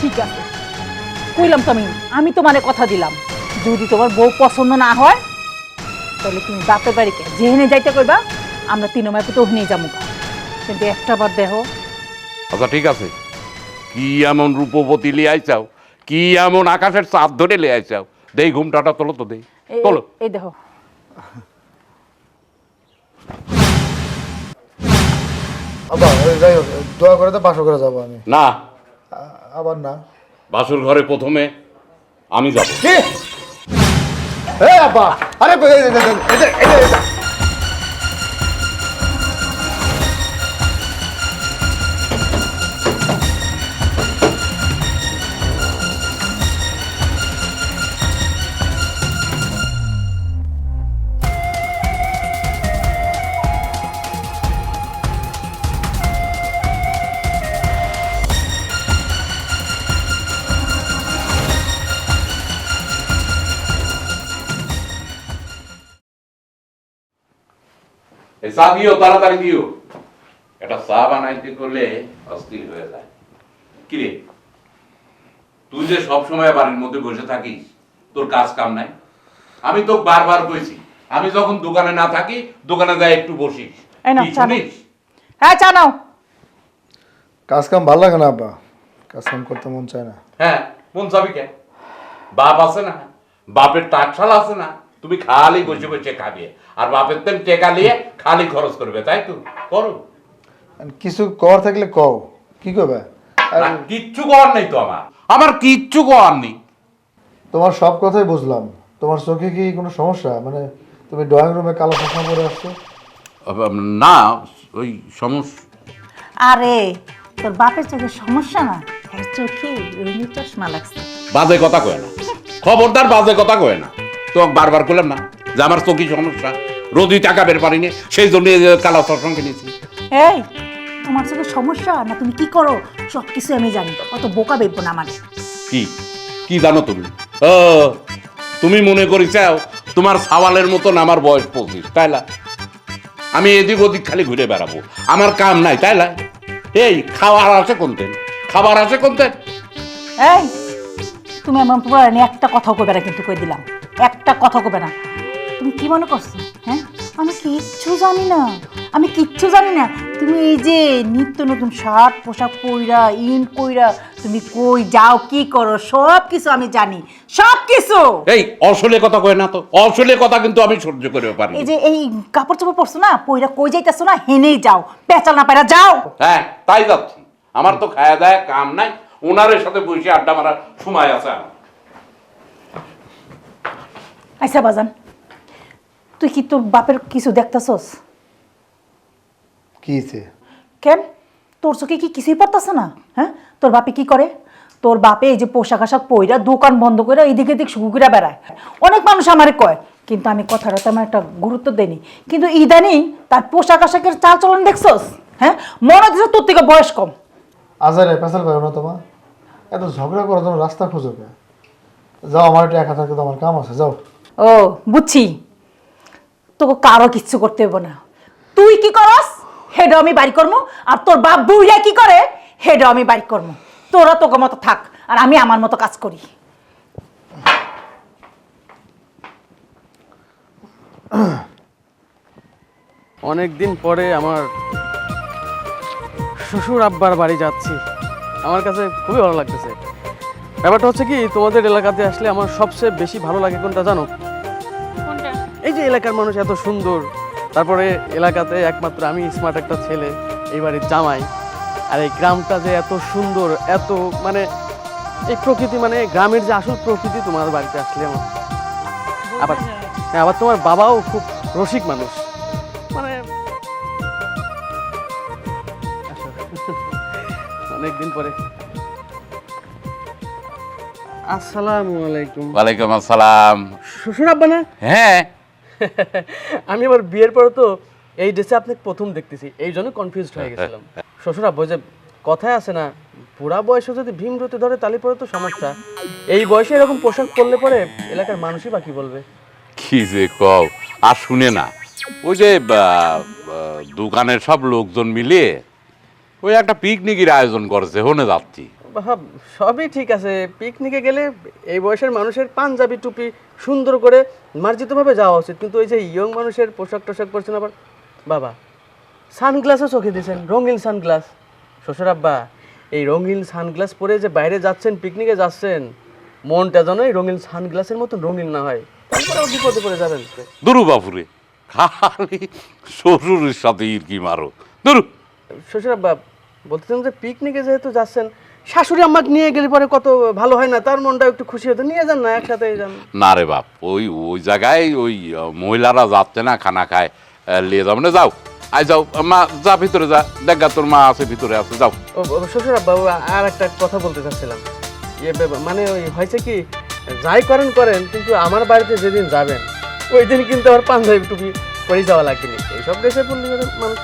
ঠিক আছে, কইলাম তো আমি তোমারে কথা দিলাম, যদি তোমার বউ পছন্দ না হয় তাহলে তুমি বাপের বাড়িকে যেখানে যাইতে কইবা আমরা তিনমায় পুতো ওখানেই যাবো, কিন্তু একটা বার দেখো। আচ্ছা ঠিক আছে, কি এমন রূপবতী লিয়ে আইসাও, কি এমন আকাশের চাঁদ ধরে লিয়ে আইসাও, দেই ঘুমটাটা তোলো তো, দেই তোলো। এই দেখো। আবার যাই হোক, দোয়া করে তো বাসর করে যাবো আমি। না, আবার না, বাসুর ঘরে প্রথমে আমি যাব। কি এই আব্বা, আরে এই চা দিও, তাড়াতাড়ি দিও। এটা চা বানাইতে করলে অস্থির হয়ে যায়। কিরে, তুই যে সব সময় বাড়ির মধ্যে বসে থাকিস, তোর কাজ কাম নাই? আমি তো বারবার কইছি, আমি যখন দোকানে না থাকি দোকানে যাই একটু বসিস। এই নাও কি চা নাও। শুনিস? হ্যাঁ চা নাও। কাজ কাম ভালো লাগে না আব্বা, কাজ কাম করতে মন চায় না। হ্যাঁ, মন চাবি কে? বাপ আছে না, বাপের টাকশাল আছে না, তুমি খালি বসে বসে খাবে, আর বাপের তেন টেকা নিয়ে খালি খরচ করবে, তাই তো? করো। কিছু কর থাকলে কও, কি করবে? না, কিচ্ছু করার নেই তো আমার কিচ্ছু করার নেই। তোমার সব কথাই বুঝলাম, তোমার চোখে কি কোনো সমস্যা? মানে তুমি ড্রয়িং রুমে কালো চশমা পরে আসছো। না, ওই সমস্যা। আরে তোর বাপের চোখে সমস্যা না, এর চোখে রঙিন চশমা লাগছে। বাজে কথা কয় না, খবরদার বাজে কথা কয় না। তো বারবার করলাম না যে আমার চোখে সমস্যা, রোজই টাকা বের পারিনি, সেই জন্য কালো চশমা কিনেছি। এই তোমার চোখে সমস্যা না, তুমি কি করো সব কিছু আমি জানি, অত বোকা বেরবো না আমার। কি কি জানো তুমি? ও, তুমি মনে করি চাও তোমার সওয়ালের মতন আমার বয়স 25, তাই না? আমি এদিক ওদিক খালি ঘুরে বেড়াবো, আমার কাম নাই, তাই না? এই খাবার আছে কোনতেন, খাবার আছে কোনতেন? এই তুমি আমার পুরো একটা কথা কইবে না, কিন্তু কই দিলাম একটা কথা কইবে না। তুমি কি মনে করছো? হ্যাঁ, আমি কিচ্ছু জানি না, আমি কিচ্ছু জানি না। তুমি এই যে নিত্য নতুন শার্ট পোশাক পইরা ইন কইরা তুমি কই যাও কি করো সব কিছু আমি জানি, সব কিছু। এই অসলে কথা কয় না তো, অসলে কথা কিন্তু আমি সহ্য করতে পারি। এই যে এই কাপড় চোপড় পরছো না, পইরা কই যাইতেছো না, হেনেই যাও, পেঁচাল না পায়রা যাও। হ্যাঁ তাই যাচ্ছি, আমার তো খায়া দায়া কাম নাই, ওনারের সাথে বসে আড্ডা মারার সময় আছে আমার। আচ্ছা বাজান, তুই কি তোর বাপের কিছু দেখতেছস? কি হয়েছে? কেন তোর চোখে কি কিছুই পড়তেছে না? হ্যাঁ, তোর বাপে কি করে? তোর বাপে এই যে পোশাক আশাক পইরা দোকান বন্ধ করে এইদিকে দিক শুকুরা বেড়ায়। অনেক মানুষ আমারে কয়, কিন্তু আমি কথাটা তেমন একটা গুরুত্ব দেইনি। কিন্তু ইদানিং তার পোশাক আশাকের চাল চলন দেখছস? হ্যাঁ, মনে হচ্ছে তোর থেকে বয়স কম। আজারে পেশাল পারো না তোমার, এত ঝগড়া করো, তোমার রাস্তা খোঁজো কে? যাও, আমার একটু একা থাকতে আমার কাম আছে, যাও। ও বুঝছি, তোকে কারো কিচ্ছু করতে হইব না। তুই কি করস হেডো আমি বাড়ি করবো, আর তোর বাপ বুইরা কি করে হেডো আমি বাড়ি করবো। তোরা তোকে মতো থাক, আর আমি আমার মতো কাজ করি। অনেক দিন পরে আমার শ্বশুর আব্বার বাড়ি যাচ্ছি, আমার কাছে খুবই ভালো লাগতেছে। ব্যাপারটা হচ্ছে কি, তোমাদের এলাকাতে আসলে আমার সবচেয়ে বেশি ভালো লাগে কোনটা জানো? এই যে এলাকার মানুষ এত সুন্দর, তারপরে এলাকাতে একমাত্র আমি স্মার্ট একটা ছেলে, এই বাড়ির জামাই, আর এই গ্রামটা যে এত সুন্দর, এত মানে এই প্রকৃতি, মানে গ্রামের যে আসল প্রকৃতি তোমার বাড়িতে আসলে আমার। আবার হ্যাঁ, আবার তোমার বাবাও খুব রসিক মানুষ, মানে অনেকদিন পরে। আসসালামু আলাইকুম। ওয়ালাইকুম আসসালাম। শ্বশুর আব্বা না? হ্যাঁ। আমি আবার বিয়ের পরে তো এই ড্রেসে আপনাকে প্রথম দেখতেছি, এই জন্য কনফিউজড হয়ে গেছিলাম। শ্বশুর আব্বা, যে কথায় আছে না, বুড়া বয়সে যদি ভীমরতি ধরে তালি পরে তো সমস্যা, এই বয়সে এরকম পোশাক পরলে পরে এলাকার মানুষই বাকি বলবে। কি যে কও, আর শুনে না, ওই যে দোকানের সব লোকজন মিলিয়ে ওই একটা পিকনিকের আয়োজন করেছে, হনে যাচ্ছি। হ্যাঁ, সবই ঠিক আছে। পিকনিকে গেলে এই বয়সের মানুষের পাঞ্জাবি টুপি সুন্দর করে মার্জিতভাবে যাওয়া উচিত, কিন্তু ওই যে ইয়ং মানুষের পোশাক টোশাক পরছেন আবার। বাবা সানগ্লাসও চোখে দিয়েছেন, রঙিন সানগ্লাস। শ্বশুর আব্বা, এই রঙিন সানগ্লাস পরে যে বাইরে যাচ্ছেন, পিকনিকে যাচ্ছেন, মনটা যেন এই রঙিন সানগ্লাসের মতো রঙিন না হয়, তারপরে বিপদে পড়ে যাবেন। দুরু বাপুরে, খালি শ্বশুরের সাথে ইরকি মারো, দুরু। শ্বশুর আব্বা বলতেছেন যে পিকনিকে যেহেতু যাচ্ছেন, শাশুড়ি আম্মাকে নিয়ে গেলে পরে কত ভালো হয় না, তার মনটা একটু খুশি হতো, নিয়ে যান না, একসাথে যান। না রে বাপ, ওই ওই জায়গায় ওই মহিলারা যাচ্ছে না, খানা খায়, নিয়ে যাবো না, যাও আই যাও মা, যা ভিতরে যা, দেখা তোর মা আছে ভিতরে আছে, যাও। শ্বশুর আব্বা, আর একটা কথা বলতে চাচ্ছিলাম। মানে ওই হয়েছে কি, যাই করেন করেন, কিন্তু আমার বাড়িতে যেদিন যাবেন ওই দিন কিন্তু আমার পাঞ্জাবি টুপি পরে যাওয়া লাগবে না। এইসব দেশে পড়লে মানুষ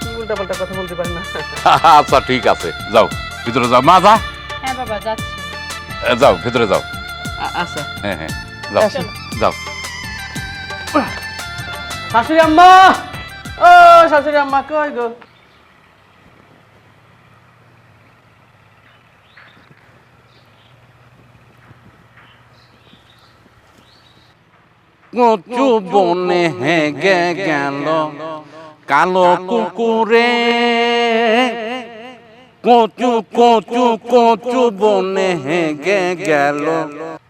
কি উল্টাপাল্টা কথা বলতে পারে না। আচ্ছা ঠিক আছে, যাও ভিতরে যাও, মা যা। হ্যাঁ বাবা যাচ্ছি। যাও ভিতরে যাও। আচ্ছা হ্যাঁ হ্যাঁ, যাও যাও। শাশুড়ি আম্মা, ও শাশুড়ি আম্মা কই গো? কচু বনে হেগে গেল কালো কুকুরে, কচু কচু কচু বনে হেগে গেল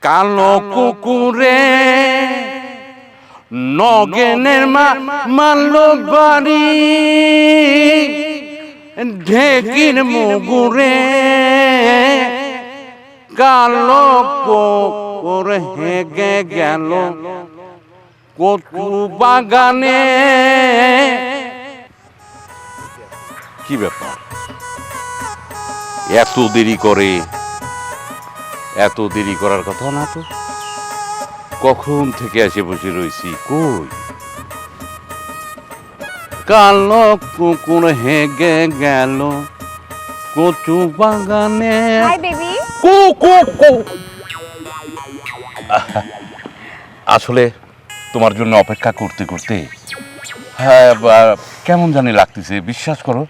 কালো কুকুরে, নগেনের মারল বাড়ি ঢেকির মুগুরে, কালো কুকুর হেগে গেল কচু বাগানে। কি ব্যাপার, এত দেরি করে? এত দেরি করার কথা না তো, কখন থেকে এসে বসে রয়েছি, কই? কালো কুকুর হেগে গেল কচু বাগানে। Hi baby. কু কু কু। আসলে তোমার জন্য অপেক্ষা করতে করতে হ্যাঁ কেমন জানি লাগতেছে, বিশ্বাস করো,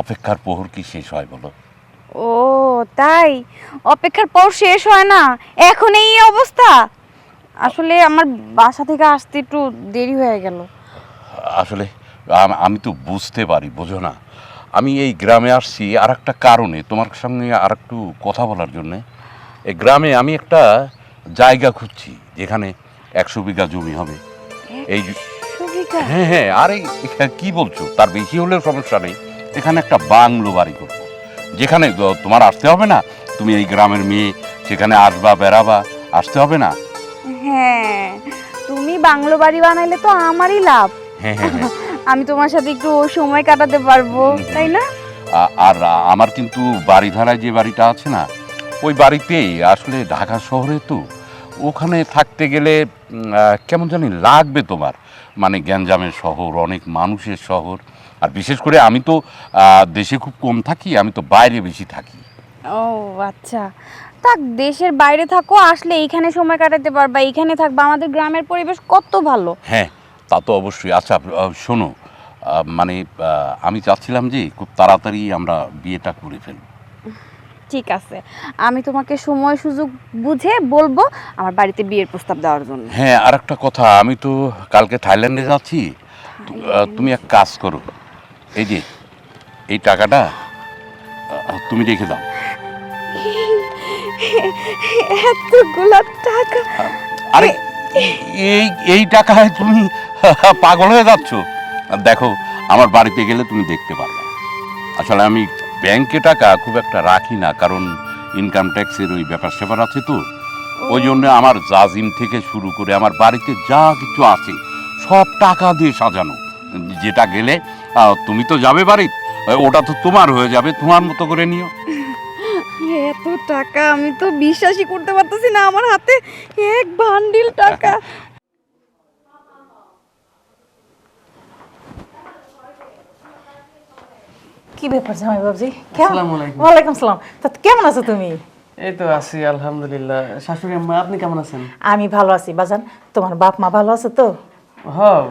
অপেক্ষার প্রহর কি শেষ হয় বলো? ও তাই, অপেক্ষার পর শেষ হয় না, এখন এই অবস্থা। আসলে আমার বাসা থেকে আসতে একটু দেরি হয়ে গেল। আসলে আমি তো বুঝতে পারি, বোঝো না, আমি এই গ্রামে আসছি আর একটা কারণে, তোমার সঙ্গে আর একটু কথা বলার জন্যে। এই গ্রামে আমি একটা জায়গা খুঁজছি যেখানে 100 বিঘা জমি হবে। এই হ্যাঁ হ্যাঁ, আরে কি বলছো, তার বেশি হলেও সমস্যা নেই। এখানে একটা বাংলো বাড়ি করবো, যেখানে তোমার আসতে হবে না, তুমি এই গ্রামের মেয়ে, সেখানে আসবা বেড়াবা, আসতে হবে না। হ্যাঁ, তুমি বাংলো বাড়ি বানাইলে তো আমারই লাভ। হ্যাঁ হ্যাঁ হ্যাঁ, আমি তোমার সাথে একটু সময় কাটাতে পারবো, তাই না? আর আমার কিন্তু বাড়িধারায় যে বাড়িটা আছে না, ওই বাড়িতেই আসলে ঢাকা শহরে তো, ওখানে থাকতে গেলে কেমন জানি লাগবে তোমার, মানে গ্যাঞ্জামের শহর, অনেক মানুষের শহর, আর বিশেষ করে আমি তো দেশে খুব কম থাকি, আমি তো বাইরে বেশি থাকি। ও আচ্ছা, থাক, দেশের বাইরে থাকো, আসলে এইখানে সময় কাটাতে পারবা, এইখানে থাকবা, আমাদের গ্রামের পরিবেশ কত ভালো। হ্যাঁ তা তো অবশ্যই। আচ্ছা শোনো, মানে আমি চাচ্ছিলাম যে খুব তাড়াতাড়ি আমরা বিয়েটা করে ফেলব। ঠিক আছে, আমি তোমাকে সময় সুযোগ বুঝে বলবো আমার বাড়িতে বিয়ের প্রস্তাব দেওয়ার জন্য। হ্যাঁ, আর একটা কথা, আমি তো কালকে থাইল্যান্ডে যাচ্ছি, তুমি এক কাজ করো, এই যে এই টাকাটা তুমি রেখে দাও। এতগুলা টাকা? আরে এই এই টাকায় তুমি পাগল হয়ে যাচ্ছ? দেখো, আমার বাড়িতে গেলে তুমি দেখতে পারবে। আসলে আমি ব্যাংকে টাকা খুব একটা রাখি না, কারণ ইনকাম ট্যাক্সের ওই ব্যাপার স্যাপার আছে তো, ওই জন্য আমার জাজিম থেকে শুরু করে আমার বাড়িতে যা কিছু আছে সব টাকা দিয়ে সাজানো। যেটা গেলে তুমি তো যাবে বাড়ি, ওটা তো তোমার হয়ে যাবে, তোমার মতো করে নিও। এত টাকা আমি তো বিশ্বাসই করতে পারতেছি না, আমার হাতে এক বান্ডিল টাকা। কি ব্যাপার জামাই বাবজি? আসসালামু আলাইকুম। ওয়ালাইকুম সালাম। তা কেমন আছো তুমি? এই তো আছি আলহামদুলিল্লাহ। শাশুড়ি আম্মা, আপনি কেমন আছেন? আমি ভালো আছি বাজান। তোমার বাপ মা ভালো আছে তো? হ্যাঁ,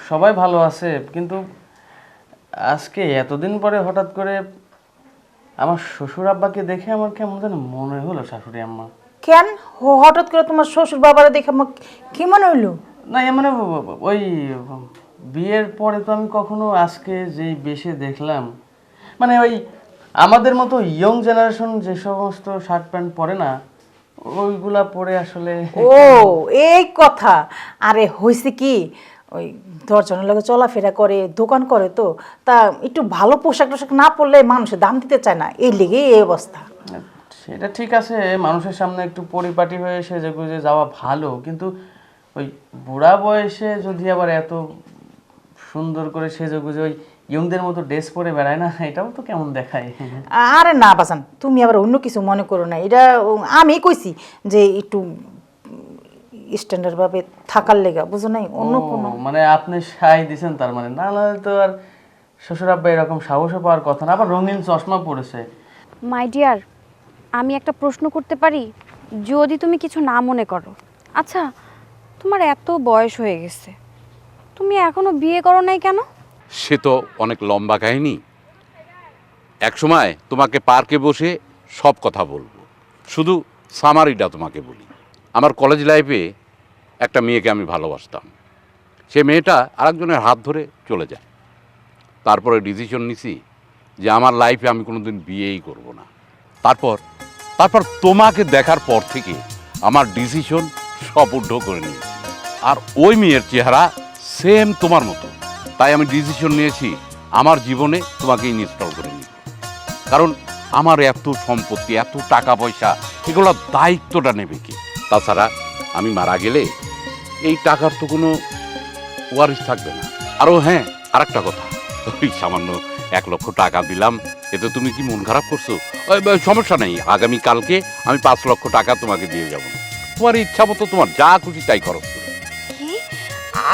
সবাই ভালো আছে, কিন্তু আজকে এতদিন পরে হঠাৎ করে আমার শ্বশুর আব্বাকে দেখে আমার কেমন যেন মনে হলো শাশুড়ি আম্মা। কেন হঠাৎ করে তোমার শ্বশুর বাবারা দেখে আমার কি মনে হইলো? না মানে ওই বিয়ের পরে তো আমি কখনো আজকে যেই বেশে দেখলাম, মানে ওই আমাদের মতো ইয়ং জেনারেশন যে সমস্ত শার্ট প্যান্ট পরে না, ওইগুলা পরে আসলে। ও এই কথা। আরে হয়েছে কি, ওই দশজনের লগে চলাফেরা করে, দোকান করে, তো তা একটু ভালো পোশাক টোশাক না পরলে মানুষের দাম দিতে চায় না, এই লেগে এই অবস্থা। সেটা ঠিক আছে, মানুষের সামনে একটু পরিপাটি হয়ে সেজে গুজে যাওয়া ভালো, কিন্তু ওই বুড়া বয়সে যদি আবার এত সুন্দর করে সেজে গুজে ওই ইয়ংদের মতো ড্রেস পরে বেড়ায় না, এটাও তো কেমন দেখায়। আরে না বাজান, তুমি আবার অন্য কিছু মনে করো না, এটা আমি কইছি যে একটু স্ট্যান্ডার্ড ভাবে থাকার লেগা, বুঝো নাই, অন্য কোনো। মানে আপনি সাই দিছেন তার মানে, না হলে তো আর শ্বশুর আব্বা এরকম সাহসও পাওয়ার কথা না, আবার রঙিন চশমা পড়েছে। মাই ডিয়ার, আমি একটা প্রশ্ন করতে পারি যদি তুমি কিছু না মনে করো? আচ্ছা, তোমার এত বয়স হয়ে গেছে, তুমি এখনো বিয়ে করো নাই কেন? সে তো অনেক লম্বা কাহিনী। এক সময় তোমাকে পার্কে বসে সব কথা বলবো, শুধু সামারিটা তোমাকে বলি। আমার কলেজ লাইফে একটা মেয়েকে আমি ভালোবাসতাম, সে মেয়েটা আরেকজনের হাত ধরে চলে যায়। তারপরে ডিসিশন নিছি যে আমার লাইফে আমি কোনোদিন বিয়েই করব না। তারপর তোমাকে দেখার পর থেকে আমার ডিসিশন সব উদ্ধ করে নিয়েছি। আর ওই মেয়ের চেহারা সেম তোমার মতো, তাই আমি ডিসিশন নিয়েছি আমার জীবনে তোমাকে ইনস্টল করে নিই। কারণ আমার এত সম্পত্তি, এত টাকা পয়সা, এগুলোর দায়িত্বটা নেবে কে? তাছাড়া আমি মারা গেলে এই টাকার তো কোনো ওয়ারিশ থাকবে না। আরও হ্যাঁ, আর একটা কথা, ওই সামান্য 1 লক্ষ টাকা দিলাম, এতে তুমি কি মন খারাপ করছো? সমস্যা নেই, আগামীকালকে আমি 5 লক্ষ টাকা তোমাকে দিয়ে যাব। তোমার ইচ্ছা মতো তোমার যা খুশি তাই খরচ করো। কি,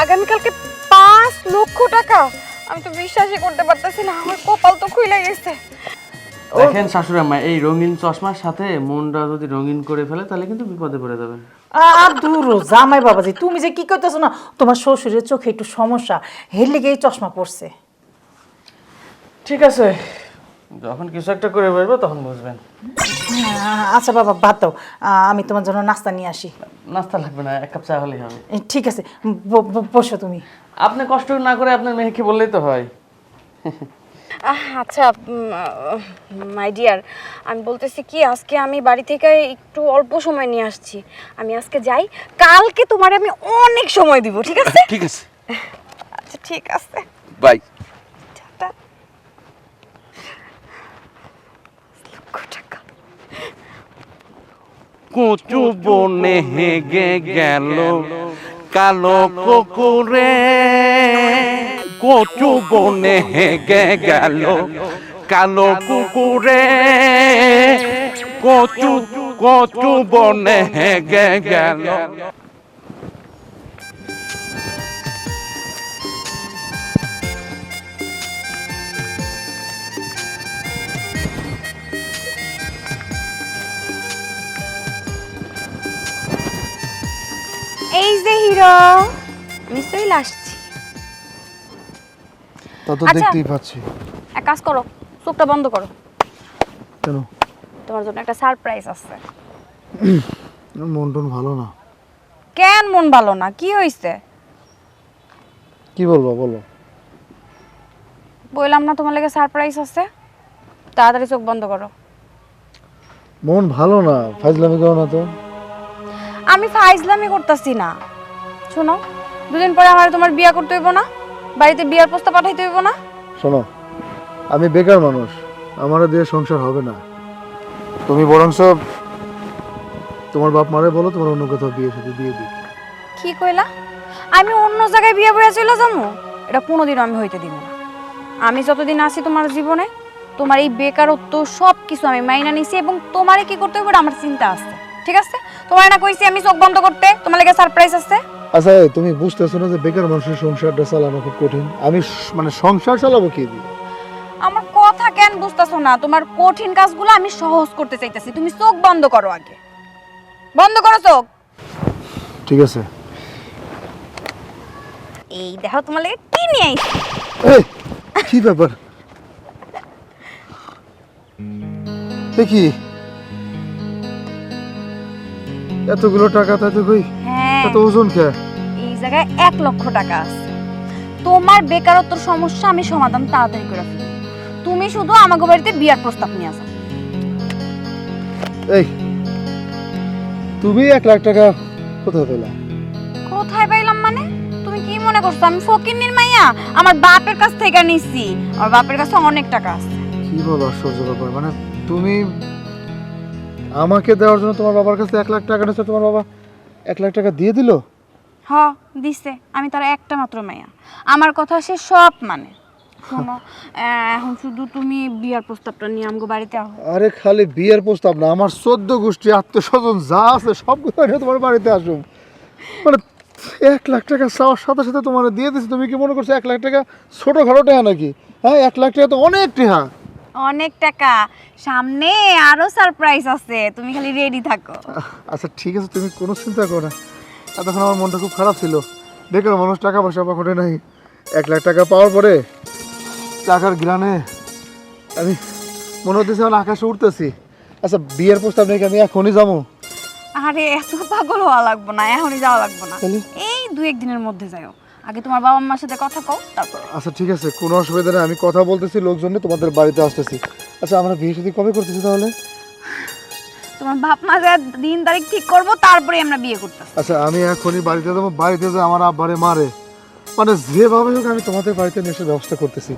আগামীকালকে 5 লক্ষ টাকা? আমি তো বিশ্বাসই করতে পারতেছি না, আমার কপাল তো খুলে গেছে। দেখেন শাশুড়ি আম্মা, এই রঙিন চশমার সাথে মনটা যদি রঙিন করে ফেলে তাহলে কিন্তু বিপদে পড়ে যাবেন। আর দূর জামাই বাবাজি, তুমি যে কি করতেছো না, তোমার শ্বশুরের চোখে একটু সমস্যা, হের লেগে এই চশমা পড়ছে। ঠিক আছে, যখন কিছু একটা করে বসবো তখন বুঝবেন। আচ্ছা বাবা, বাদ দাও, আমি তোমার জন্য নাস্তা নিয়ে আসি। নাস্তা লাগবে না, 1 কাপ চা হলেই হবে। ঠিক আছে, বসো তুমি। আপনি কষ্ট না করে আপনার মেয়েকে বললেই তো হয়। আচ্ছা মাই ডিয়ার, আমি বলতেছি কি, আজকে আমি বাড়ি থেকে একটু অল্প সময় নিয়ে আসছি, আমি আজকে যাই, কালকে তোমারে আমি অনেক সময় দিব, ঠিক আছে? ঠিক আছে, আচ্ছা ঠিক আছে, বাই। টাটা। লক্ষ টাকা। কচু বনে হেগে গেল কালো কুকুরে, কচু বনে হেগে গেল কালো কুকুরে, কচু কচু বনে হেগে গেল। এই যে হিরো, নিশ্চয়ই আসছি। তা তো আচ্ছা। দেখতেই পাচ্ছি। এক কাজ করো, চোখটা বন্ধ করো, কেন? তোমার জন্য একটা সারপ্রাইজ আছে। মন টন ভালো না। কেন মন ভালো না, কি হয়েছে? কি বলবো বলো? বললাম না তোমার লাগে সারপ্রাইজ আছে, তাড়াতাড়ি চোখ বন্ধ করো। মন ভালো না, ফাজলামি করো না তো। আমি ফাইজলামি করতেছি না, শোনো, 2 দিন পরে আমার তোমার বিয়ে করতে হইব না, বাড়িতে বিয়ার প্রস্তাব পাঠাইতে হইব না? শোনো, আমি বেকার মানুষ, আমার দিয়ে সংসার হবে না। তুমি বরংস তোমার বাপ মারে বলো তোমার অন্য কোথাও বিয়ে সাথে দিয়ে দিই। কি কইলা? আমি অন্য জায়গায় বিয়ে বইয়া চলে যাবো? এটা কোনোদিনও আমি হইতে দিব না। আমি যতদিন আছি তোমার জীবনে, তোমার এই বেকারত্ব সব কিছু আমি মাইনা নিছি, এবং তোমারে কি করতে হবে আমার চিন্তা আছে, ঠিক আছে? তোমার না কইছি আমি চোখ বন্ধ করতে, তোমার লাগে সারপ্রাইজ আছে। আচ্ছা, তুমি বুঝতেছো না যে বেকার মানুষের সংসারটা চালানো খুব কঠিন? আমি মানে সংসার চালাবো কি দিয়ে? আমার কথা কেন বুঝতেছো না? তোমার কঠিন কাজগুলো আমি সহজ করতে চাইতেছি, তুমি চোখ বন্ধ করো, আগে বন্ধ করো চোখ। ঠিক আছে। এই দেখো তোমার লাগে কি নিয়ে আইছি। এই, কি ব্যাপার? দেখি এতগুলো টাকা তাতে কই হ্যাঁ, এত ওজন কে? এই জায়গায় 1 লক্ষ টাকা আছে। তোমার বেকারত্বের সমস্যা আমি সমাধান তাড়াতাড়ি করে ফেলবো। তুমি শুধু আমাকে বাড়িতে বিয়ার প্রস্তাব নিয়ে আসো। এই তুমি 1 লাখ টাকা কোথায় পেলা? কোথায় পাইলাম মানে? তুমি কি মনে করছো আমি ফকিন্নির মাইয়া? আমার বাপের কাছ থেকে নিছি। আমার বাপের কাছে অনেক টাকা আছে। কি বলো, আশ্চর্য ব্যাপার। মানে তুমি আমাকে দেওয়ার জন্য তোমার বাবার কাছে 1 লাখ টাকা নিয়েছো, তোমার বাবা 1 লাখ টাকা দিয়ে দিল? হ, দিছে। আমি তার একটা মাত্র মাইয়া, আমার কথা সে সব মানে। শোনো, এখন শুধু তুমি বিয়ার প্রস্তাবটা নিয়ে আমাকে বাড়িতে আহ। আরে খালি বিয়ের প্রস্তাব না, আমার 14 গোষ্ঠী আত্মীয়স্বজন যা আছে সব কথা নিয়ে তোমার বাড়িতে আসুম। মানে 1 লাখ টাকা চাওয়ার সাথে সাথে তোমার দিয়ে দিচ্ছে। তুমি কি মনে করছো 1 লাখ টাকা ছোটখাটো টাকা নাকি? হ্যাঁ, 1 লাখ টাকা তো অনেক টাকা। অনেক টাকা, সামনে আরো সারপ্রাইজ আছে, তুমি খালি রেডি থাকো। আচ্ছা ঠিক আছে, তুমি কোনো চিন্তা করো না। এতক্ষণ আমার মনটা খুব খারাপ ছিল। বেকার মানুষ, টাকা পয়সা পাখটে নাই। 1 লাখ টাকা পাওয়ার পরে টাকার গ্রানে আমি মনে হতেছে আমি আকাশে উঠতেছি। আচ্ছা বিয়ের প্রস্তাব নাকি আমি এখনই যাবো? আরে এত পাগল হওয়া লাগবো না, এখনই যাওয়া লাগবো না। তাহলে? এই 2-1 দিনের মধ্যে যাও। আগে তোমার বাবা মার সাথে কথা কও, তারপর। আচ্ছা ঠিক আছে, কোনো অসুবিধা নেই। আমি কথা বলতেছি, লোকজনে তোমাদের বাড়িতে আসতেছি। আচ্ছা আমরা বিয়ে শাদী কবে করতেছি তাহলে? তোমার বাপ মা যা দিন তারিখ ঠিক করবো, তারপরে আমরা বিয়ে করতেছি। আচ্ছা আমি এখনই বাড়িতে যাবো। বাড়িতে যে আমার আব্বারে মারে, মানে যেভাবে হোক আমি তোমাদের বাড়িতে নিয়ে এসে ব্যবস্থা করতেছি।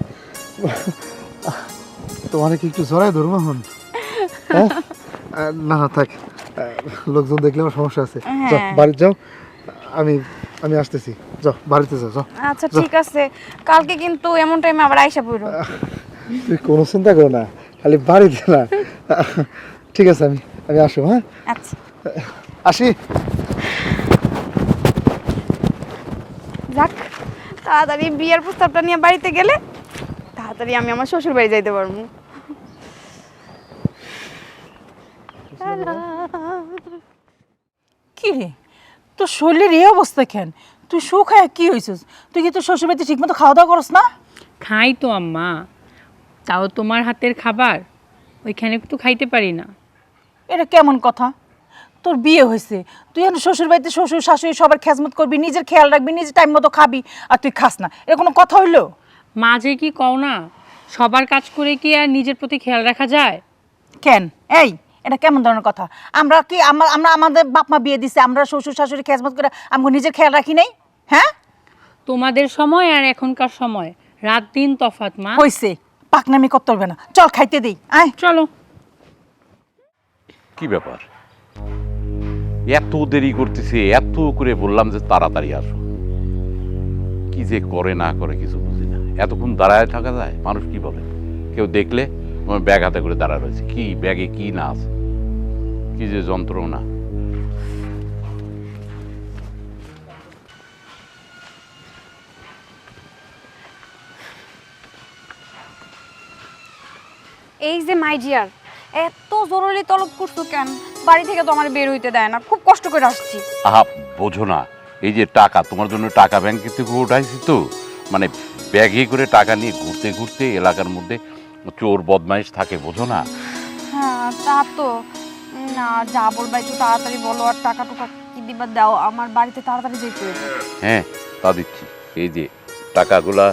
তোমার কি একটু জড়াই ধরুন এখন? হ্যাঁ? না না থাক, লোকজন দেখলে আমার সমস্যা আছে। যাও হ্যাঁ। বাড়িতে যাও, আমি আমি আসতেছি। যাও বাড়িতে যাও, যাও। আচ্ছা ঠিক আছে, কালকে কিন্তু এমন টাইমে আবার আইসা পড়ো। তুই কোনো চিন্তা করো না, খালি বাড়িতে না। ঠিক আছে, আমি আমি আসবো। হ্যাঁ আচ্ছা আসি। যাক, তাড়াতাড়ি বিয়ের প্রস্তাবটা নিয়ে বাড়িতে গেলে তাড়াতাড়ি আমি আমার শ্বশুর বাড়ি যাইতে পারবো। কি রে, তোর শরীরের এই অবস্থা কেন? তুই শুকায় কি হয়েছিস? তুই কি তোর শ্বশুরবাড়িতে ঠিক মতো খাওয়া দাওয়া করস না? খাই তো আম্মা, তাও তোমার হাতের খাবার ওইখানে তো খাইতে পারি না। এটা কেমন কথা? তোর বিয়ে হয়েছে, তুই এখন শ্বশুরবাড়িতে শ্বশুর শাশুড়ি সবার খেজমত করবি, নিজের খেয়াল রাখবি, নিজের টাইম মতো খাবি, আর তুই খাস না, এটা কোনো কথা হইলো? মাঝে কি কও না, সবার কাজ করে কি আর নিজের প্রতি খেয়াল রাখা যায়? কেন? এই এটা কেমন ধরনের কথা? আমরা কি আমরা আমাদের বাপ মা বিয়ে দিছে, আমরা শ্বশুর শাশুড়ি খেজমত করে আমাকে নিজের খেয়াল রাখি নাই? হ্যাঁ, তোমাদের সময় আর এখনকার সময় রাত দিন তফাৎ মা। হয়েছে, পাকনামি করতে হবে না, চল খাইতে দেই, আয়। চলো। কি ব্যাপার, এত দেরি করতেছে? এত করে বললাম যে তাড়াতাড়ি আসো, কি যে করে না করে কিছু বুঝি না। এতক্ষণ দাঁড়ায় থাকা যায়? মানুষ কি বলে, কেউ দেখলে আমার ব্যাগ হাতে করে দাঁড়া রয়েছে, কি ব্যাগে কি না আছে, কি যে যন্ত্রণা। এই যে মাই ডিয়ার, এত জরুরি তলব করছো কেন? বাড়ি থেকে তো আমার বের হইতে দেয় না, খুব কষ্ট করে আসছি। আহা বোঝো না, এই যে টাকা, তোমার জন্য টাকা ব্যাংক থেকে উঠাইছি তো, মানে ব্যাগে করে টাকা নিয়ে ঘুরতে ঘুরতে এলাকার মধ্যে চোর বদমাইশ থাকে, বোঝো না? হ্যাঁ তা তো না, যা বলবা একটু তাড়াতাড়ি বলো। আর টাকা টুকা কি দিবা দাও, আমার বাড়িতে তাড়াতাড়ি যেতে হবে। হ্যাঁ তা দিচ্ছি। এই যে টাকাগুলা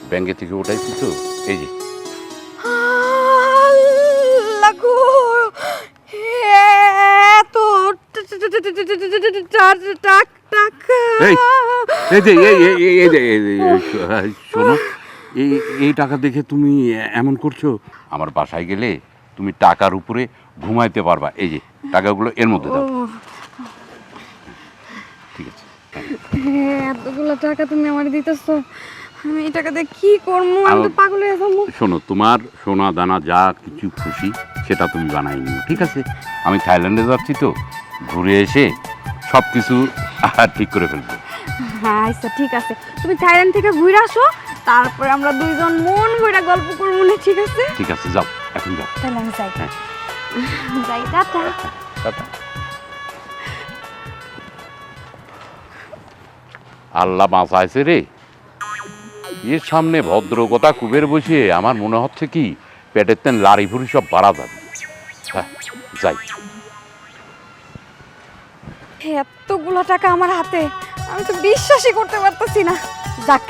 ব্যাংকে থেকে উঠাইছি তো, এই যে। লাগো এত টাকা। এই এই যে এই যে শোনো, এই টাকা দেখে তুমি এমন করছো? আমার বাসায় গেলে তুমি টাকার উপরে ঘুমাইতে পারবা। এই যে টাকাগুলো এর মধ্যে দাও, ঠিক আছে? এতগুলো টাকা তুমি আমার দিতেছো, আমি এই টাকা দিয়ে কি করবো? আমি তো পাগল হয়ে যাবো। শোনো, তোমার সোনা দানা যা কিছু খুশি সেটা তুমি বানাই নিও, ঠিক আছে? আমি থাইল্যান্ডে যাচ্ছি তো, ঘুরে এসে সব কিছু ঠিক করে ফেলবো। হ্যাঁ আচ্ছা ঠিক আছে, তুমি থাইল্যান্ড থেকে ঘুরে আসো, তারপরে আমরা দুইজন মন ভরে গল্প করবো না, ঠিক আছে? ঠিক আছে, যাও, এখন যাও। তাহলে আমি যাই। হ্যাঁ। যাই, টাটা। টাটা। আল্লাহ বাঁচাইছে রে, এর সামনে ভদ্র কথা কুবের বসিয়ে আমার মনে হচ্ছে কি পেটের তেন লারি ভুড়ি সব বাড়া যাবে। হ্যাঁ যাই। এতগুলো টাকা আমার হাতে, আমি তো বিশ্বাসই করতে পারতেছি না। যাক,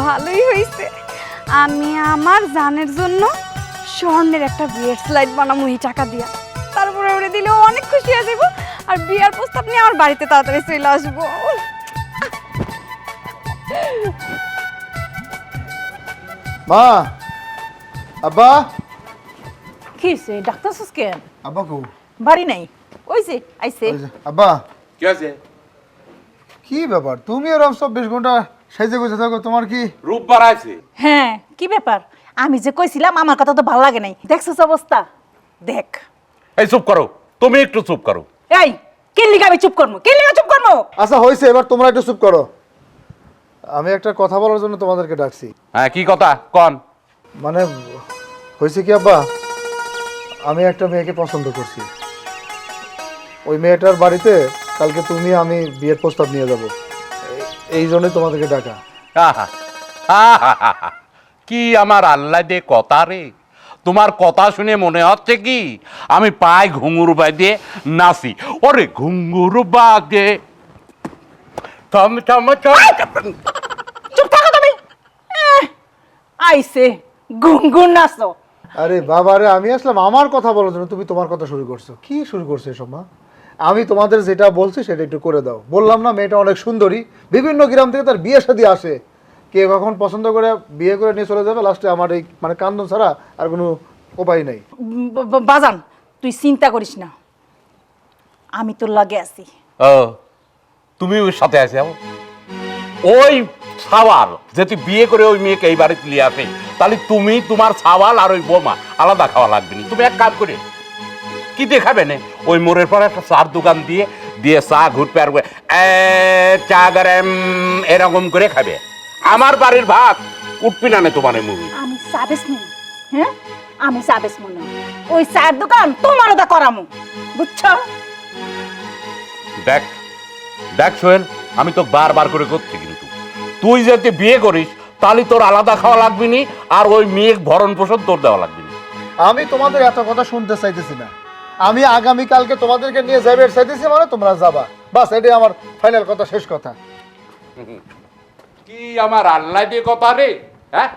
ভালোই হয়েছে। আমি আমার জানের জন্য স্বর্ণের একটা বিয়ের স্লাইড বানাবো এই টাকা দিয়া। তারপরে ওরে দিলেও অনেক খুশি হয়ে যাবো, আর বিয়ার প্রস্তাব নিয়ে আমার বাড়িতে তাড়াতাড়ি চলে আসবো। মা, আব্বা, কি হয়েছে ডাক্তার কেন? আব্বা কো? বাড়ি নাই, ওই যে আইছে। ওই যে, আব্বা কি আছে? কি ব্যাপার, তুমি এরকম 24 ঘন্টা সাইজে গুজে থাকো, তোমার কি? রূপ বাড়াইছে। হ্যাঁ, কি ব্যাপার? আমি যে কইছিলাম আমার কথা তো ভালো লাগে নাই, দেখছিস অবস্থা দেখ। এই চুপ করো, তুমি একটু চুপ করো। এই কে লিগা আমি চুপ করবো? কে লিগা চুপ করবো? আচ্ছা হয়েছে, এবার তোমরা একটু চুপ করো। আমি একটা কথা বলার জন্য তোমাদেরকে ডাকছি। হ্যাঁ কি কথা কন? মানে হয়েছে কি আব্বা, আমি একটা মেয়েকে পছন্দ করছি। ওই মেয়েটার বাড়িতে কালকে তুমি আমি বিয়ের প্রস্তাব নিয়ে যাব, এই জন্যই তোমাদেরকে ডাকা। আহা, আহা, কি আমার আল্লাহ দে কথা রে। তোমার কথা শুনে মনে হচ্ছে কি আমি পায়ে ঘুঙুর বাঁধে নাচি। ওরে ঘুঙুর বাঁধে থম থম থম। চুপ থাকো তুমি। আইছে গুনগুন নাচো। আরে বাবা রে, আমি আসলাম আমার কথা বলার জন্য, তুমি তোমার কথা শুরু করছো। কি শুরু করছো এসব মা? আমি তোমাদের যেটা বলছি সেটা একটু করে দাও। বললাম না মেয়েটা অনেক সুন্দরী, বিভিন্ন গ্রাম থেকে তার বিয়ে শাদী আসে, কে কখন পছন্দ করে বিয়ে করে নিয়ে চলে যাবে, লাস্টে আমার এই মানে কান্দন ছাড়া আর কোনো উপায় নেই। বাজান তুই চিন্তা করিস না, আমি তোর লাগে আছি। ও তুমি ওর সাথে আছে ওই সাওয়াল যদি বিয়ে করে ওই মেয়েকে এই বাড়িতে নিয়ে আসে, তাহলে তুমি তোমার সাওয়াল আর ওই বোমা আলাদা খাওয়া লাগবে না। তুমি এক কাজ করে কি দেখাবে না, ওই মোড়ের পর একটা চার দোকান দিয়ে দিয়ে চা ঘুরবে আর চা গরম এরকম করে খাবে। আমার বাড়ির ভাত উঠবি না তোমার মুভি। আমি সাবেস মনে, হ্যাঁ আমি সাবেস মনে, ওই চায়ের দোকান তোমারও দা করামু, বুঝছো? দেখ দেখ সোহেল, আমি তো বারবার করে করছি, কিন্তু তুই যদি বিয়ে করিস তাহলে তোর আলাদা খাওয়া লাগবে নি, আর ওই মেয়ে ভরণ পোষণ তোর দেওয়া লাগবে না। আমি তোমাদের এত কথা শুনতে চাইতেছি না। আমি আগামীকালকে তোমাদেরকে নিয়ে যাবে চাইতেছি, মানে তোমরা যাবা, বাস এটাই আমার ফাইনাল কথা, শেষ কথা। কি আমার আল্লাহ দিয়ে কথা রে, হ্যাঁ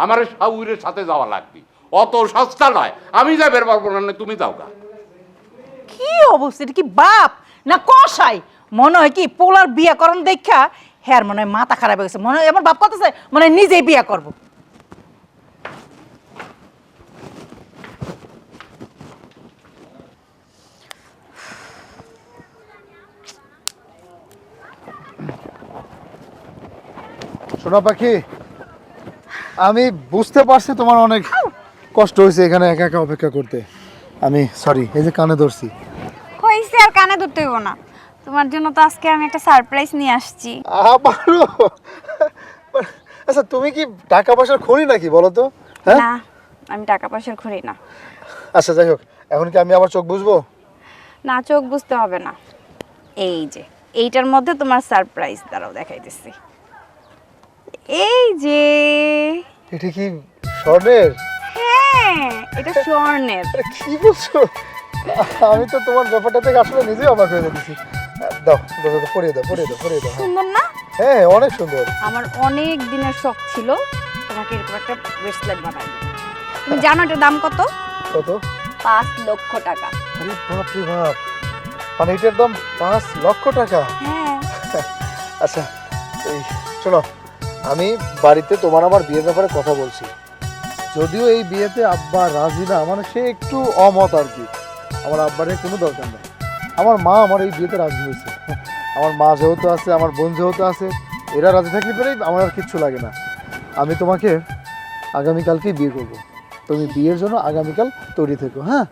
আমার শাহুরের সাথে যাওয়া লাগবে, অত সস্তা নয়। আমি যাবে পারবো না, তুমি যাও গা। কি অবস্থা, এটা কি বাপ না কসাই? মনে হয় কি পোলার বিয়া করন দেখা হ্যার মনে হয় মাথা খারাপ হয়ে গেছে, মনে হয় আমার বাপ কথাছে মনে হয় নিজেই বিয়া করবো। সোনা পাখি, আমি বুঝতে পারছি তোমার অনেক কষ্ট হয়েছে এখানে একা একা অপেক্ষা করতে। আমি সরি, এই যে কানে ধরছি। হয়েছে, আর কানে ধরতে হইব না। তোমার জন্য তো আজকে আমি একটা সারপ্রাইজ নিয়ে আসছি। আবারও? আচ্ছা তুমি কি টাকা পয়সার খনি নাকি বলো তো? হ্যাঁ না, আমি টাকা পয়সার ঘুরি না। আচ্ছা যাই হোক, এখন কি আমি আবার চোখ বুঝবো? না, চোখ বুঝতে হবে না। এই যে এইটার মধ্যে তোমার সারপ্রাইজ, দাঁড়াও দেখাইতেছি। এই যে এটা কি স্বর্ণের? হ্যাঁ, এটা স্বর্ণের। আরে কি বলছো? আমি তো তোমার ব্যাপারটা থেকে আসলে নিজেই অবাক হয়ে যাচ্ছি। দাও দাও দাও, পরিয়ে দাও পরিয়ে দাও পরিয়ে দাও। সুন্দর না? হ্যাঁ অনেক সুন্দর। আমার অনেক দিনের শখ ছিল তোমাকে এরকম একটা ব্রেসলেট বানাই দেব। তুমি জানো এটার দাম কত? কত? 5 লক্ষ টাকা। আরে বাপ রে বাপ, মানে এটার দাম 5 লক্ষ টাকা? হ্যাঁ। আচ্ছা এই শোনো, আমি বাড়িতে তোমার আমার বিয়ের ব্যাপারে কথা বলছি। যদিও এই বিয়েতে আব্বা রাজি না, মানে সে একটু অমত আর কি। আমার আব্বারের কোনো দরকার নেই, আমার মা আমার এই বিয়েতে রাজি হয়েছে। আমার মা যেহেতু আছে, আমার বোন যেহেতু আছে, এরা রাজি থাকলে পরেই আমার আর কিচ্ছু লাগে না। আমি তোমাকে আগামীকালকেই বিয়ে করব, তুমি বিয়ের জন্য আগামীকাল তৈরি থেকো। হ্যাঁ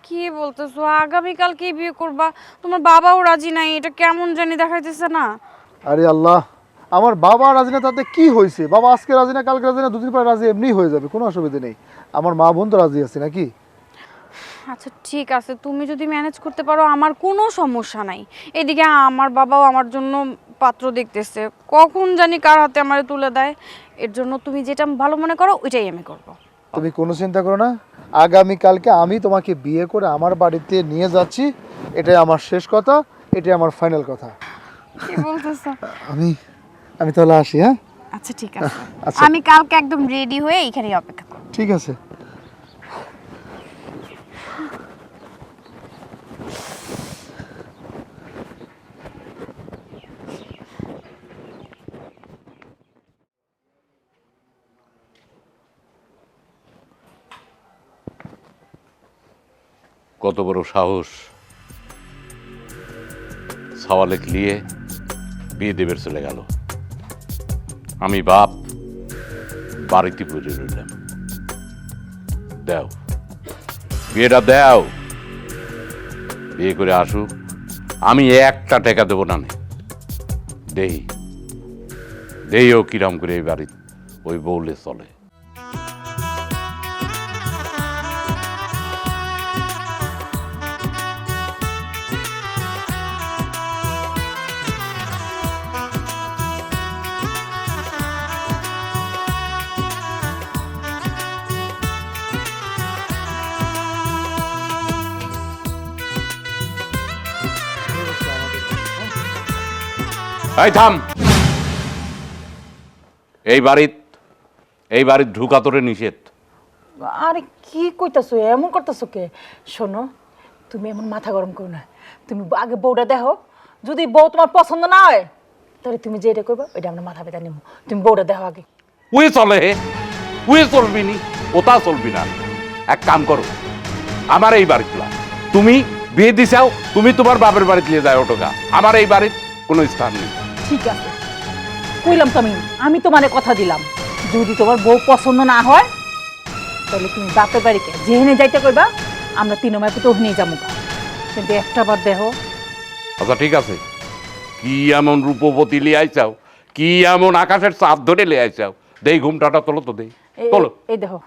কি বলতেছো, আগামীকালকে বিয়ে করবা? তোমার বাবাও রাজি নাই, এটা কেমন জানি দেখাইতেছে না? আরে আল্লাহ, আমার বাবা রাজি না তাতে কি হয়েছে? বাবা আজকে রাজি না, কালকে রাজি না, দুদিন পরে রাজি, এমনি হয়ে যাবে, কোনো অসুবিধা নেই। আমার মা বোন তো রাজি আছে নাকি? আচ্ছা ঠিক আছে, তুমি যদি ম্যানেজ করতে পারো আমার কোনো সমস্যা নাই। এদিকে আমার বাবাও আমার জন্য পাত্র দেখতেছে, কখন জানি কার হাতে আমারে তুলে দেয়। এর জন্য তুমি যেটা ভালো মনে করো ওইটাই আমি করব। তুমি কোনো চিন্তা করো না, আগামীকালকে আমি তোমাকে বিয়ে করে আমার বাড়িতে নিয়ে যাচ্ছি। এটাই আমার শেষ কথা, এটাই আমার ফাইনাল কথা। কি বলতেছো? আমি আমি তাহলে আসি, হ্যাঁ? আচ্ছা ঠিক আছে, আচ্ছা। আমি কালকে একদম রেডি হয়ে এখানেই অপেক্ষা করব। ঠিক আছে। কত বড় সাহস, সওয়ালেক নিয়ে বিয়ে দেবের চলে গেল। আমি বাপ বাড়িতে পড়ে রইলাম। দাও বিয়েটা দাও, বিয়ে করে আসুক, আমি একটা টাকা দেবো না। দেই দেই ও কিরাম করে এই বাড়ি ওই বউলে চলে। এই থাম, এই বাড়ির ঢুকা তোরে নিষেধ। আরে কি কইতাছো, এমন করতেছো কে? শোনো, তুমি এমন মাথা গরম করো না। তুমি আগে বউটা দেখো, যদি বউ তোমার পছন্দ না হয় তাহলে তুমি যেটা করবে ওইটা আমরা মাথা ব্যথা নেবো। তুমি বউটা দেখো আগে। উয়ে চলে, উয়ে চলবি নি, ওটা চলবি না। এক কাম করো, আমার এই বাড়িতে তুমি বিয়ে দিছাও, তুমি তোমার বাপের বাড়িতে নিয়ে যাও ওটোকা। আমার এই বাড়ির কোনো স্থান নেই। ঠিক আছে, কইলাম তো আমি তোমারে কথা দিলাম, যদি তোমার বউ পছন্দ না হয় তাহলে তুমি বাপের বাড়িকে যেখানে যাইতে কইবা আমরা তিনমায় পুতো নিয়ে যাবো। কিন্তু একটা বার দেখো। আচ্ছা ঠিক আছে, কি এমন রূপবতী লিয়ে আইসাও, কি এমন আকাশের চাঁদ ধরে লিয়ে আইসাও? দেই ঘুমটাটা তোলো তো, দেই তোলো। এই দেখো।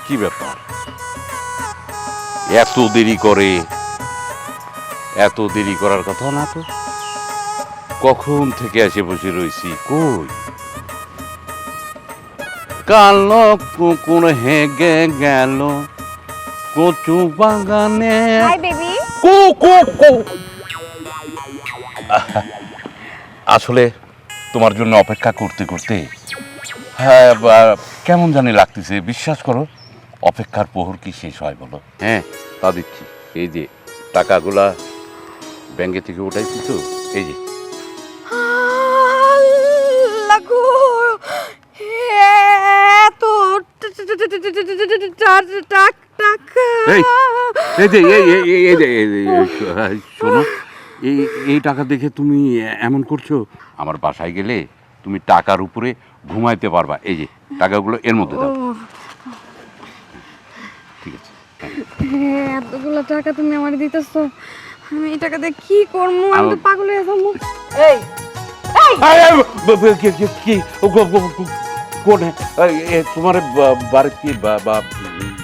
কি ব্যাপার, এত দেরি করে? এত দেরি করার কথা না তো, কখন থেকে এসে বসে রয়েছি। কই কালো কুকুর হেগে গেল কচু বাগানে। Hi baby. কু কু কু। আসলে তোমার জন্য অপেক্ষা করতে করতে হ্যাঁ কেমন জানি লাগতেছে। বিশ্বাস করো, অপেক্ষার প্রহর কি শেষ হয় বলো? হ্যাঁ তা দিচ্ছি। এই যে টাকাগুলা ব্যাংকে থেকে উঠাইছি তো, এই যে। লাগো এত টাকা। এই যে শোনো, এই টাকা দেখে তুমি এমন করছো। আমার বাসায় গেলে তুমি টাকার উপরে ঘুমাইতে পারবা। এই যে টাকাগুলো এর মধ্যে দাও। ঠিক আছে। এতগুলো টাকা তুমি আমার দিতেছো, আমি এই টাকা দিয়ে কি করবো? আমি তো পাগল হয়ে যাবো। এই কি কোনে তোমার বাড়িতে কি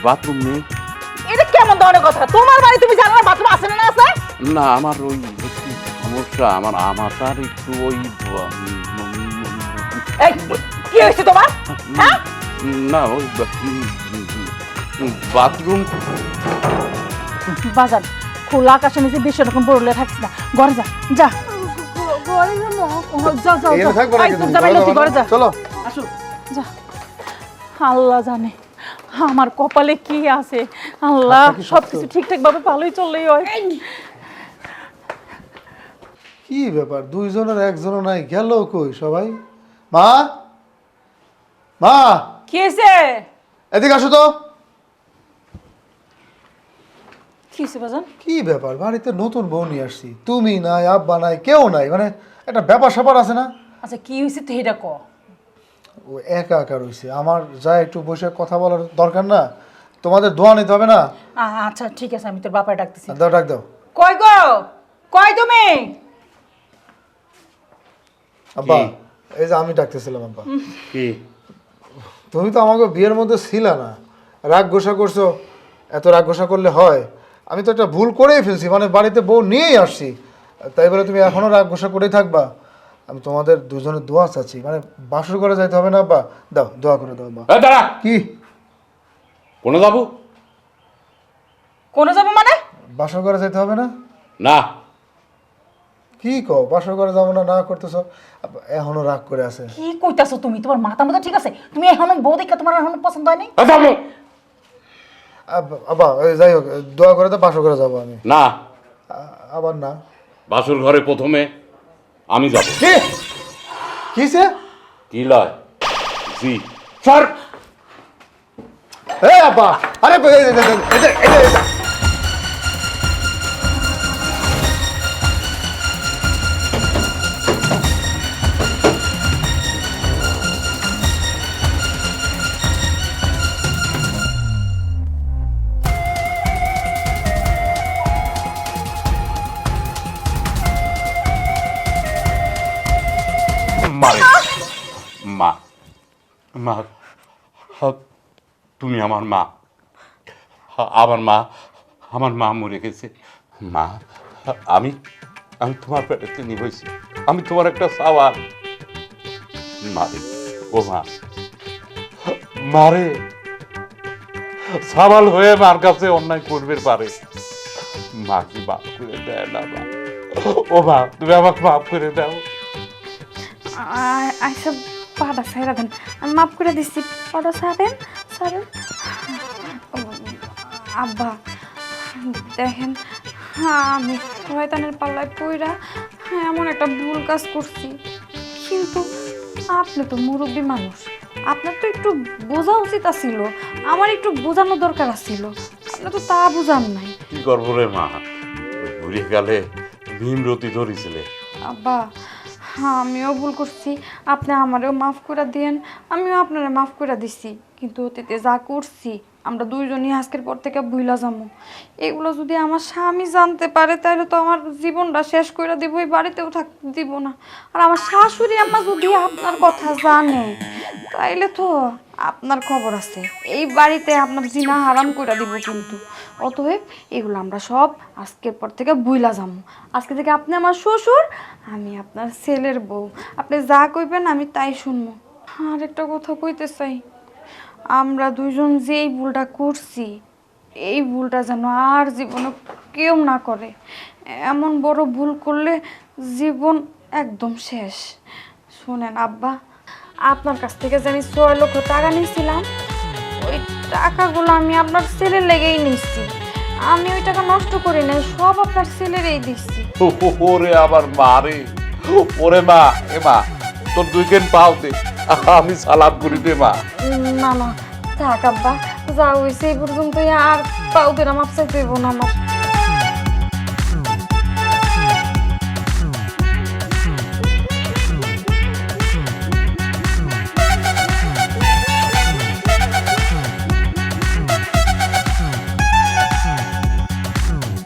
বাথরুম নেই? এটা কেমন ধরনের কথা? তোমার বাড়ি তুমি জানো না বাথরুম আছে না আছে? না, আমার ওই একটু সমস্যা, আমার আমাটার একটু ওই এই কি হয়েছে তোমার? হ্যাঁ না ওই বাথরুম। বাজার খোলা আকাশের নিচে বেশি রকম বড়লে থাকিস না। ঘরে যা যা ঘরে যাবো। যা যা এখানে থাকবো না কিন্তু, ঘরে যা চলো। আসো যা। আল্লাহ জানে আমার কপালে কি আছে। আল্লাহ সবকিছু ঠিকঠাক ভাবে ভালোই চললেই হয়। কি ব্যাপার, দুইজনের একজনও নাই, গেল কই সবাই? মা, মা কি হয়েছে? এদিকে আসো তো। কি হয়েছে বাজান? কি ব্যাপার, বাড়িতে নতুন বউ নিয়ে আসছি, তুমি নাই, আব্বা নাই, কেউ নাই, মানে একটা ব্যাপার স্যাপার আছে না? আচ্ছা কি হয়েছে তো এটা ক। ও একা একা রয়েছে, আমার যা একটু বসে কথা বলার দরকার না? তোমাদের দোয়া নিতে হবে না? আচ্ছা ঠিক আছে, আমি তোর বাপায় ডাকতেছি। দাও, ডাক দাও। কই গো, কই তুমি? আব্বা, এই যে আমি ডাকতেছিলাম। আব্বা, কি তুমি তো আমাকে বিয়ের মধ্যে ছিল না, রাগ গোসা করছো। এত রাগ গোসা করলে হয়? আমি তো একটা ভুল করেই ফেলছি, মানে বাড়িতে বউ নিয়েই আসছি, তাই বলে তুমি এখনও রাগ গোসা করেই থাকবা? আমি তোমাদের দুজনের দোয়া চাচ্ছি, মানে বাসর করে যাইতে হবে না আব্বা, দাও দোয়া করে দাও আব্বা। এই দাঁড়া, কি কোনো যাবো কোনে যাবো মানে? বাসর করে যাইতে হবে না? না? কি কও বাসর করে যাবো না, না করতেছো? আব্বা এখনো রাগ করে আছে। কি কইতাছো তুমি? তোমার মাথা মতো ঠিক আছে? তুমি এখনো বউ দেখে তোমার এখনো পছন্দ হয়নি? এই থামো। আব্বা ওই যাই হোক, দোয়া করে তো বাসর করে যাবো আমি। না, আবার না? বাসর ঘরে প্রথমে আমি যাব। কি কিসে? কি লয়? জি স্যার। এই আব্বা, আরে মারে মা, মা, তুমি আমার মা। আমার মা মরে গেছে। মা, আমি আমি তোমার পেটেতে নিয়ে হয়েছি, আমি তোমার একটা সাওয়াল। মারে, ও মা, মারে, সাওয়াল হয়ে মার কাছে অন্যায় করবে পারে, মা কি মাফ করে দেয় না? মা, ও মা, তুমি আমাকে মাফ করে দাও। আচ্ছা পাটা ছাইরা দেন, আমি মাফ করে দিচ্ছি, পাটা ছাড়েন ছাড়েন। আব্বা দেখেন, আমি শয়তানের পাল্লায় পইরা এমন একটা ভুল কাজ করছি, কিন্তু আপনি তো মুরব্বী মানুষ, আপনার তো একটু বোঝা উচিত ছিল, আমার একটু বোঝানো দরকার ছিল, আপনি তো তা বুঝান নাই। কি করবো রে মা, ঘুরে গেলে ভীমরতি ধরেছিলে। আব্বা আমিও ভুল করছি, আপনি আমারেও মাফ করে দিয়েন, আমিও আপনারে মাফ করে দিছি, কিন্তু অতীতে যা করছি আমরা দুইজনই আজকের পর থেকে ভুলা যাবো। এগুলো যদি আমার স্বামী জানতে পারে তাহলে তো আমার জীবনটা শেষ করে দিব, এই বাড়িতেও থাকতে দিব না। আর আমার শাশুড়ি আম্মা যদি আপনার কথা জানে তাইলে তো আপনার খবর আছে, এই বাড়িতে আপনার জিনা হারাম করে দিব কিন্তু। অতএব এগুলো আমরা সব আজকের পর থেকে ভুলা যাবো। আজকে থেকে আপনি আমার শ্বশুর, আমি আপনার ছেলের বউ, আপনি যা কইবেন আমি তাই শুনবো। আর একটা কথা কইতে চাই, আমরা দুইজন যেই ভুলটা করছি এই ভুলটা যেন আর জীবনে কেউ না করে। এমন বড় ভুল করলে জীবন একদম শেষ। শোনেন আব্বা, আপনার কাছ থেকে জানি 6 লক্ষ টাকা নিয়েছিলাম, ওই টাকাগুলো আমি আপনার ছেলের লেগেই নিচ্ছি, আমি ওই টাকা নষ্ট করি নাই, সব আপনার ছেলেরই দিচ্ছি। ওরে আবার মা রে, ওরে মা, এ মা, তোর 2 কেন পাও দে, আমি সালাম করি দে মা। না না থাক আব্বা, যা হয়েছে এই পর্যন্ত, আর পাও দিলাম, মাপ চাইতে হইব না আমার।